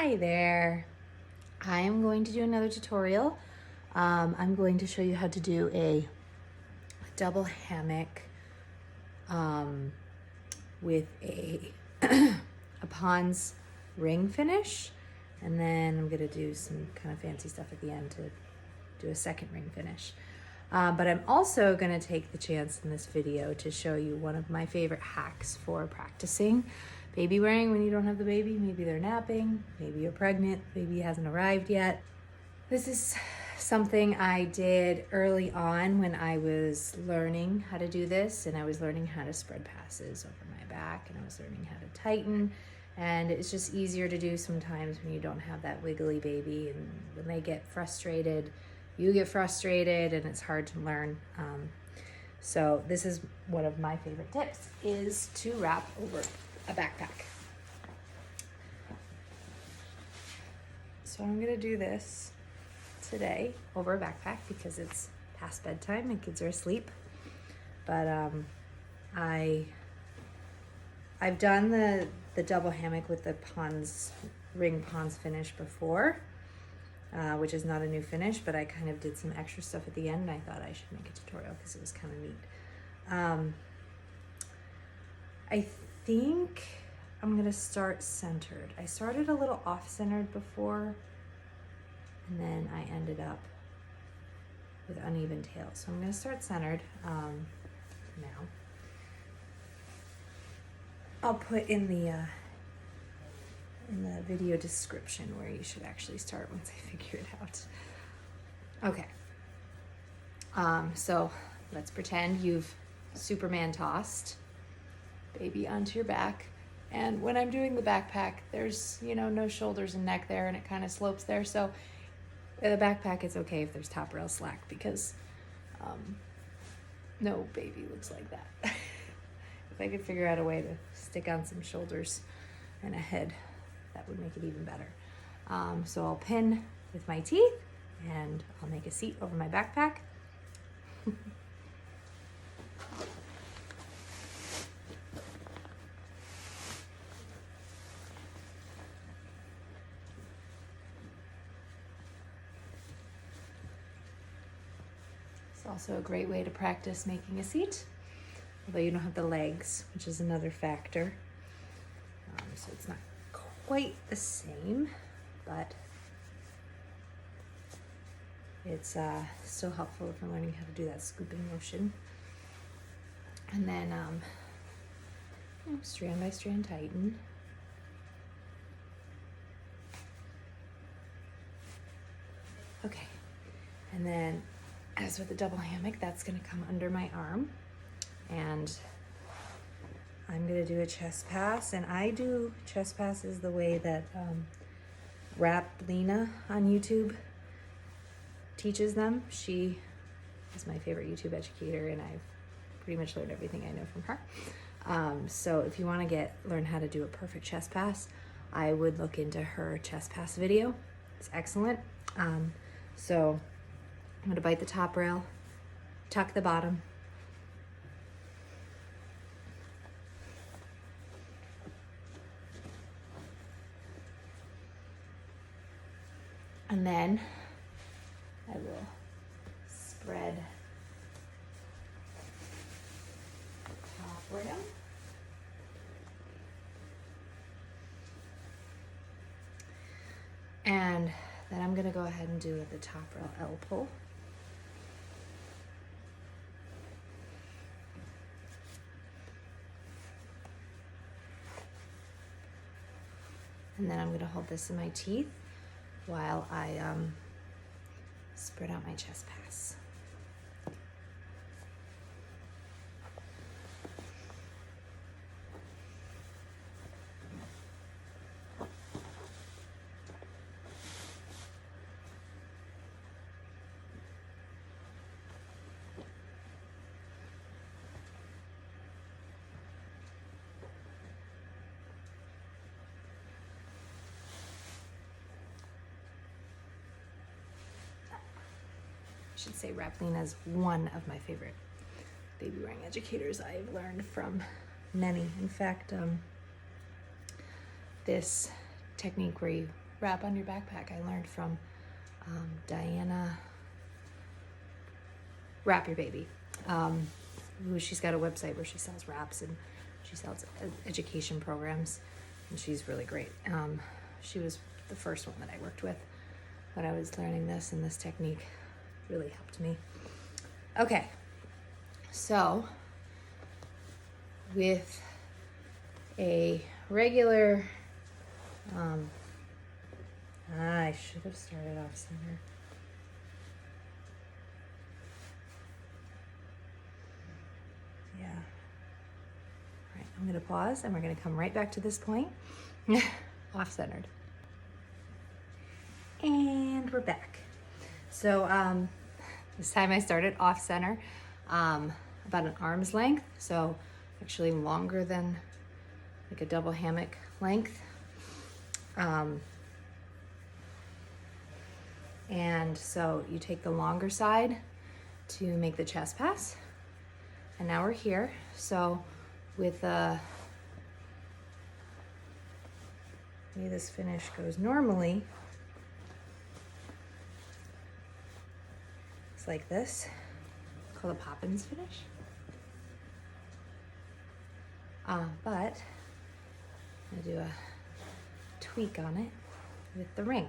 Hi there. I am going to do another tutorial. I'm going to show you how to do a double hammock with a Pond's ring finish, and then I'm gonna do some kind of fancy stuff at the end to do a second ring finish. But I'm also gonna take the chance in this video to show you one of my favorite hacks for practicing baby wearing when you don't have the baby. Maybe they're napping, maybe you're pregnant, baby hasn't arrived yet. This is something I did early on when I was learning how to do this, and I was learning how to spread passes over my back, and I was learning how to tighten, and it's just easier to do sometimes when you don't have that wiggly baby, and when they get frustrated, you get frustrated, and it's hard to learn. So this is one of my favorite tips, is to wrap over a backpack. So I'm gonna do this today over a backpack because it's past bedtime and kids are asleep. But I've done the double hammock with the ring Pond's finish before, which is not a new finish, but I kind of did some extra stuff at the end, and I thought I should make a tutorial because it was kind of neat. I think I'm gonna start centered. I started a little off-centered before, and then I ended up with uneven tails. So I'm gonna start centered now. I'll put in the video description where you should actually start once I figure it out. Okay. So let's pretend you've Superman tossed baby onto your back. And when I'm doing the backpack, there's, no shoulders and neck there, and it kind of slopes there. So the backpack, it's okay if there's top rail slack, because no baby looks like that. If I could figure out a way to stick on some shoulders and a head, that would make it even better. So I'll pin with my teeth, and I'll make a seat over my backpack. It's also a great way to practice making a seat, although you don't have the legs, which is another factor. So it's not quite the same, but it's still helpful if you're learning how to do that scooping motion. And then strand by strand tighten. Okay, and then as with the double hammock, that's gonna come under my arm, and I'm gonna do a chest pass, and I do chest passes the way that Wraplena on YouTube teaches them. She is my favorite YouTube educator, and I've pretty much learned everything I know from her. So if you want to learn how to do a perfect chest pass, I would look into her chest pass video. It's excellent. So I'm gonna bite the top rail, tuck the bottom, and then I will spread top rail. And then I'm gonna go ahead and do the top rail L pull. And then I'm gonna hold this in my teeth while I spread out my chest pass. I should say Wraplena is one of my favorite baby wearing educators. I've learned from many. In fact, this technique where you wrap on your backpack I learned from Diana Wrap Your Baby. She's got a website where she sells wraps and she sells education programs, and she's really great. She was the first one that I worked with when I was learning this, and this technique really helped me. Okay, so with a regular, I should have started off center. Yeah. All right, I'm gonna pause and we're gonna come right back to this point, off-centered. And we're back. So this time I started off-center, about an arm's length, so actually longer than like a double hammock length. And so you take the longer side to make the chest pass. And now we're here. So with the way this finish goes normally, it's like this, called a poppins finish. But I'm gonna do a tweak on it with the ring.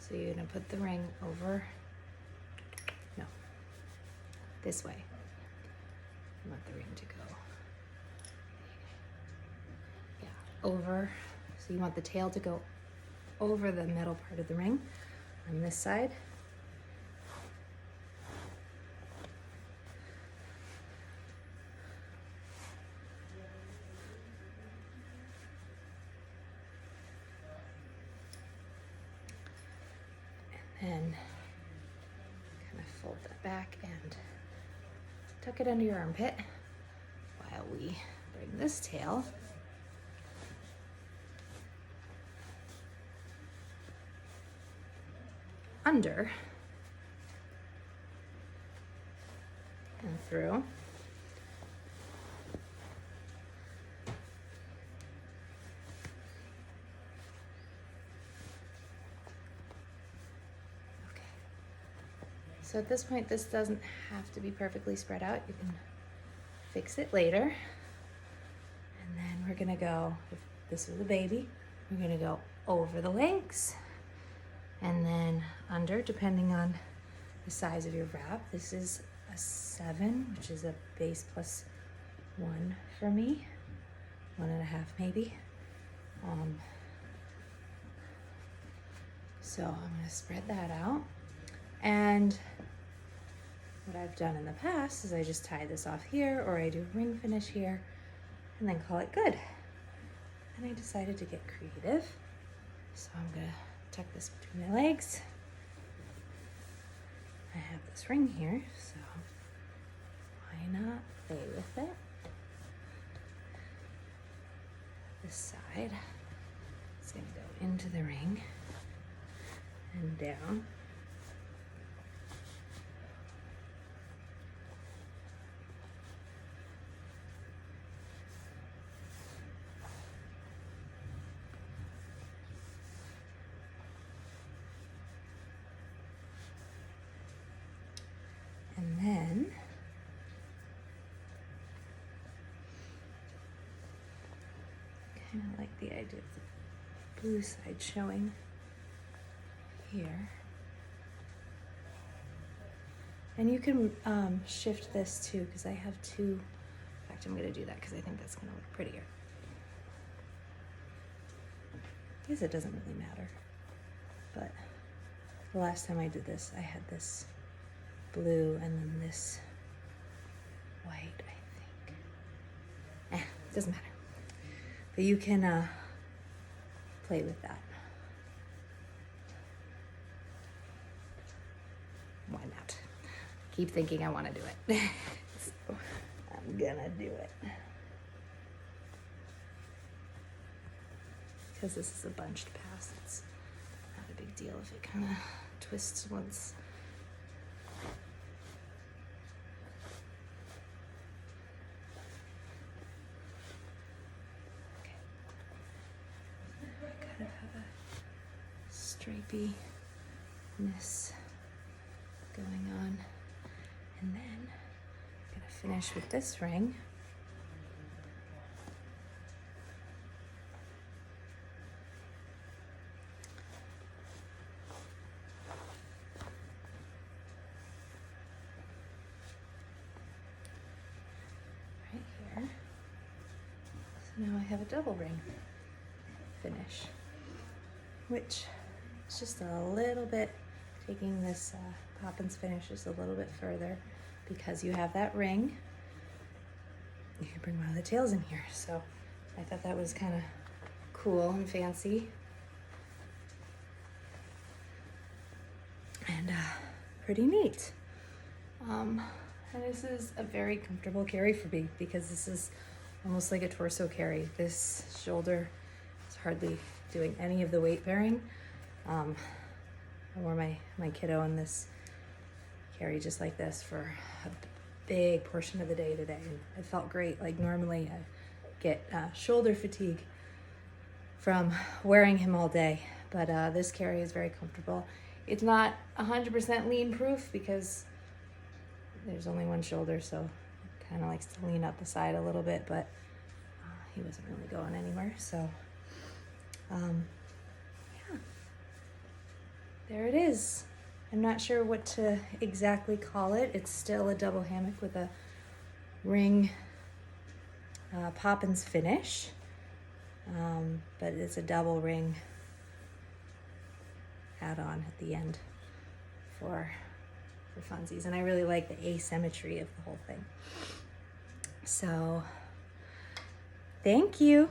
So you're gonna put the ring over, no, this way. You want the ring to go, yeah, over. So you want the tail to go over the metal part of the ring on this side. And kind of fold that back and tuck it under your armpit while we bring this tail under and through. So at this point, this doesn't have to be perfectly spread out. You can fix it later. And then we're gonna go, if this was a baby, we're gonna go over the legs and then under, depending on the size of your wrap. This is a 7, which is a base plus 1 for me, 1.5 maybe. So I'm gonna spread that out. And what I've done in the past is I just tie this off here, or I do a ring finish here and then call it good. And I decided to get creative. So I'm gonna tuck this between my legs. I have this ring here, so why not play with it? This side is gonna go into the ring and down. And then kind of like the idea of the blue side showing here. And you can shift this too, because I have two. In fact, I'm going to do that because I think that's going to look prettier. I guess it doesn't really matter. But the last time I did this, I had this blue and then this white, I think. Doesn't matter. But you can play with that. Why not? Keep thinking I want to do it. So I'm gonna do it. Because this is a bunched pass, it's not a big deal if it kind of twists once. drapiness going on. And then I'm gonna finish with this ring. Right here. So now I have a double ring finish, which is just a little bit, taking this poppins finish just a little bit further, because you have that ring. You can bring one of the tails in here. So I thought that was kind of cool and fancy. And pretty neat. And this is a very comfortable carry for me, because this is almost like a torso carry. This shoulder is hardly doing any of the weight bearing. I wore my kiddo in this carry just like this for a big portion of the day today, and it felt great. Like normally I get shoulder fatigue from wearing him all day, but this carry is very comfortable. It's not 100% lean proof because there's only one shoulder, so it kind of likes to lean up the side a little bit, but he wasn't really going anywhere. So yeah, there it is. I'm not sure what to exactly call it. It's still a double hammock with a ring poppins finish, but it's a double ring add-on at the end for funsies, and I really like the asymmetry of the whole thing. So thank you.